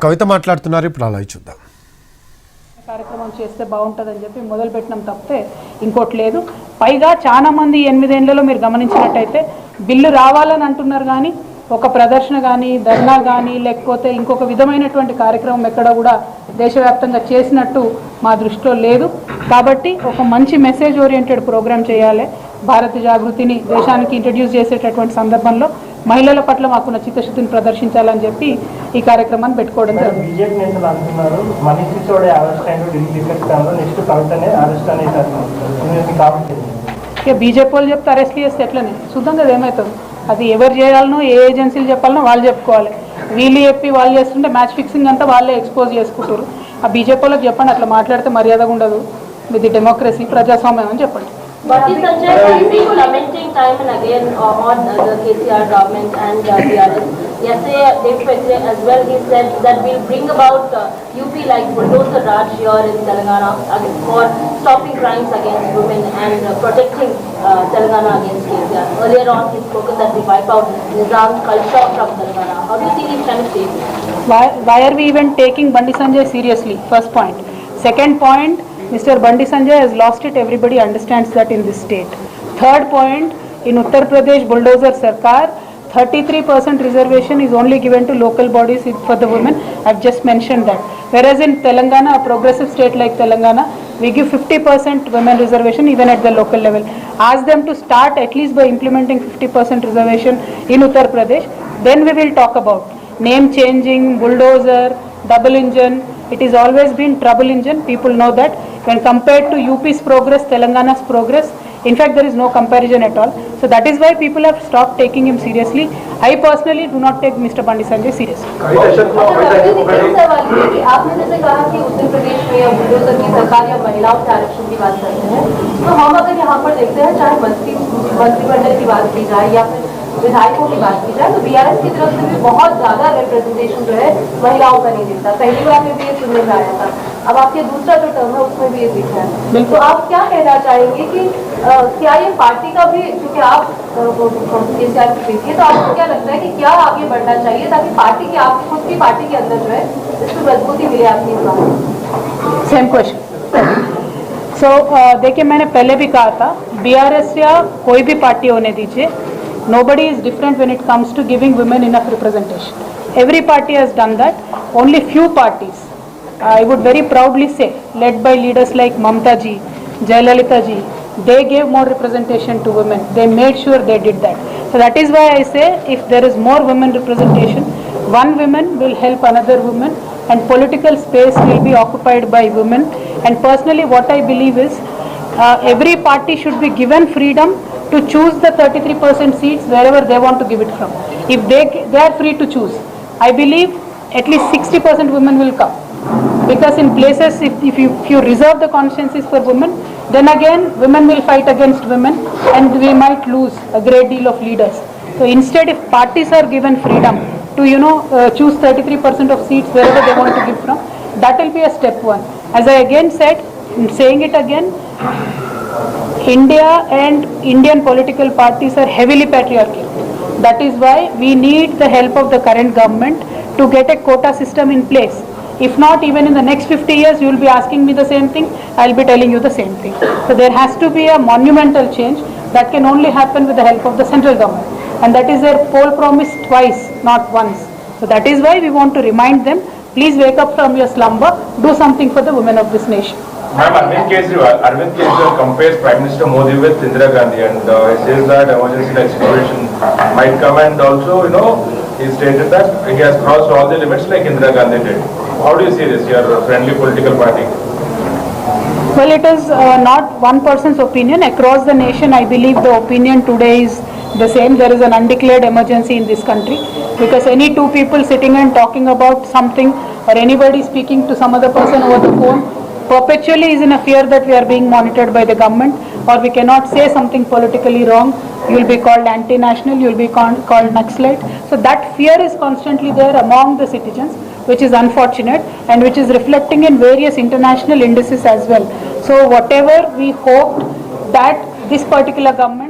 కవిత మాట్లాడుతున్నారు, ఇప్పుడు అలా చూద్దాం. కార్యక్రమం చేస్తే బాగుంటుందని చెప్పి మొదలు పెట్టినాం తప్పితే ఇంకోటి లేదు. పైగా చాలా మంది 8 ఏళ్లలో మీరు గమనించినట్టయితే బిల్లు రావాలని అంటున్నారు, కానీ ఒక ప్రదర్శన కానీ ధర్నా కానీ లేకపోతే ఇంకొక విధమైనటువంటి కార్యక్రమం ఎక్కడ కూడా దేశవ్యాప్తంగా చేసినట్టు మా దృష్టిలో లేదు. కాబట్టి ఒక మంచి మెసేజ్ ఓరియంటెడ్ ప్రోగ్రామ్ చేయాలి. భారత జాగృతిని దేశానికి ఇంట్రడ్యూస్ చేసేటటువంటి సందర్భంలో మహిళల పట్ల మాకున్న చిత్తశుద్ధిని ప్రదర్శించాలని చెప్పి ఈ కార్యక్రమాన్ని పెట్టుకోవడం జరిగింది. ఇక బీజేపీ వాళ్ళు చెప్తే అరెస్ట్ చేస్తే ఎట్లనే చూద్దాం కదా ఏమవుతుంది. అది ఎవరు చేయాలనో ఏ ఏజెన్సీలు చెప్పాలనో వాళ్ళు చెప్పుకోవాలి. వీళ్ళు చెప్పి వాళ్ళు చేస్తుంటే మ్యాచ్ ఫిక్సింగ్ అంతా వాళ్ళే ఎక్స్పోజ్ చేసుకుంటారు. ఆ బీజేపీ వాళ్ళకి చెప్పండి, అట్లా మాట్లాడితే మర్యాదగా ఉండదు. ఇది డెమోక్రసీ, ప్రజాస్వామ్యం అని చెప్పండి. But is Sanjay Gandhi lamenting time and again on the KCR government and DRS? Yesterday, Dave Petre as well, he said that we'll bring about UP like bulldozer Raj here in Telangana for stopping crimes against women and protecting Telangana against KCR. Earlier on, he spoken that we wipe out Nizam's culture from Telangana. How do you see these kind of statements? Why are we even taking Bandi Sanjay seriously? First point. Second point, Mr. Bandi Sanjay has lost it. Everybody understands that in this state. Third point, in Uttar Pradesh bulldozer Sarkar, 33% reservation is only given to local bodies for the women. I've just mentioned that. Whereas in Telangana, a progressive state like Telangana, we give 50% women reservation even at the local level. Ask them to start at least by implementing 50% reservation in Uttar Pradesh. Then we will talk about name changing, bulldozer, double engine. It has always been trouble engine. People know that. When compared to UP's progress, Telangana's progress, in fact, there is no comparison at all. So that is why people have stopped taking him seriously. I personally do not take Mr. Bandi Sanjay seriously. आपने जैसे कहा कि उत्तर प्रदेश में अब bulldozer की सरकार या महिलाओं के आरक्षण की बात करते हैं, तो हम अगर यहाँ पर देखते हैं चाहे मंत्रिमंडल की बात की जाए या फिर विधायकों की बात की जाए, तो बीआरएस की तरफ से भी बहुत ज्यादा रिप्रेजेंटेशन जो है महिलाओं का नहीं दिखता. पहली बार में भी ये सुनने में आया था, अब आपके दूसरा जो टर्म है उसमें भी ये दिख रहा है. तो आप क्या कहना चाहेंगे कि क्या ये पार्टी का भी, क्योंकि आप केसीआर की बेटी है, तो आपको क्या लगता है कि क्या आगे बढ़ना चाहिए ताकि पार्टी की, आपकी खुद की पार्टी के अंदर जो है इसको मजबूती मिले आपकी बात? Same question. सो देखिए, मैंने पहले भी कहा था, बीआरएस या कोई भी पार्टी होने दीजिए, nobody is different when it comes to giving women enough representation. Every party has done that. Only few parties, I would very proudly say, led by leaders like Mamta ji, Jayalalitha ji, they gave more representation to women. They made sure they did that. So that is why I say, if there is more women representation, one woman will help another woman and political space will be occupied by women. And personally what I believe is, every party should be given freedom to choose the 33% seats wherever they want to give it from. If they are free to choose, I believe at least 60% women will come. Because in places, if you reserve the constituencies for women, then again women will fight against women and we might lose a great deal of leaders. So instead, if parties are given freedom to choose 33% of seats wherever they want to give from, that will be a step one. As I again said, saying it again, India and Indian political parties are heavily patriarchal. That is why we need the help of the current government to get a quota system in place. If not, even in the next 50 years, you will be asking me the same thing, I will be telling you the same thing. So there has to be a monumental change that can only happen with the help of the central government. And that is their poll promise twice, not once. So that is why we want to remind them, please wake up from your slumber, do something for the women of this nation. Ma'am, Arvind Kejriwal compares Prime Minister Modi with Indira Gandhi and he says that emergency like situation might come, and also, he stated that he has crossed all the limits like Indira Gandhi did. How do you see this, your friendly political party? Well, it is not one person's opinion. Across the nation, I believe the opinion today is the same. There is an undeclared emergency in this country because any two people sitting and talking about something, or anybody speaking to some other person over the phone, perpetually is in a fear that we are being monitored by the government, or we cannot say something politically wrong. You will be called anti-national, you will be called Naxalite. So that fear is constantly there among the citizens, which is unfortunate and which is reflecting in various international indices as well. So whatever we hoped that this particular government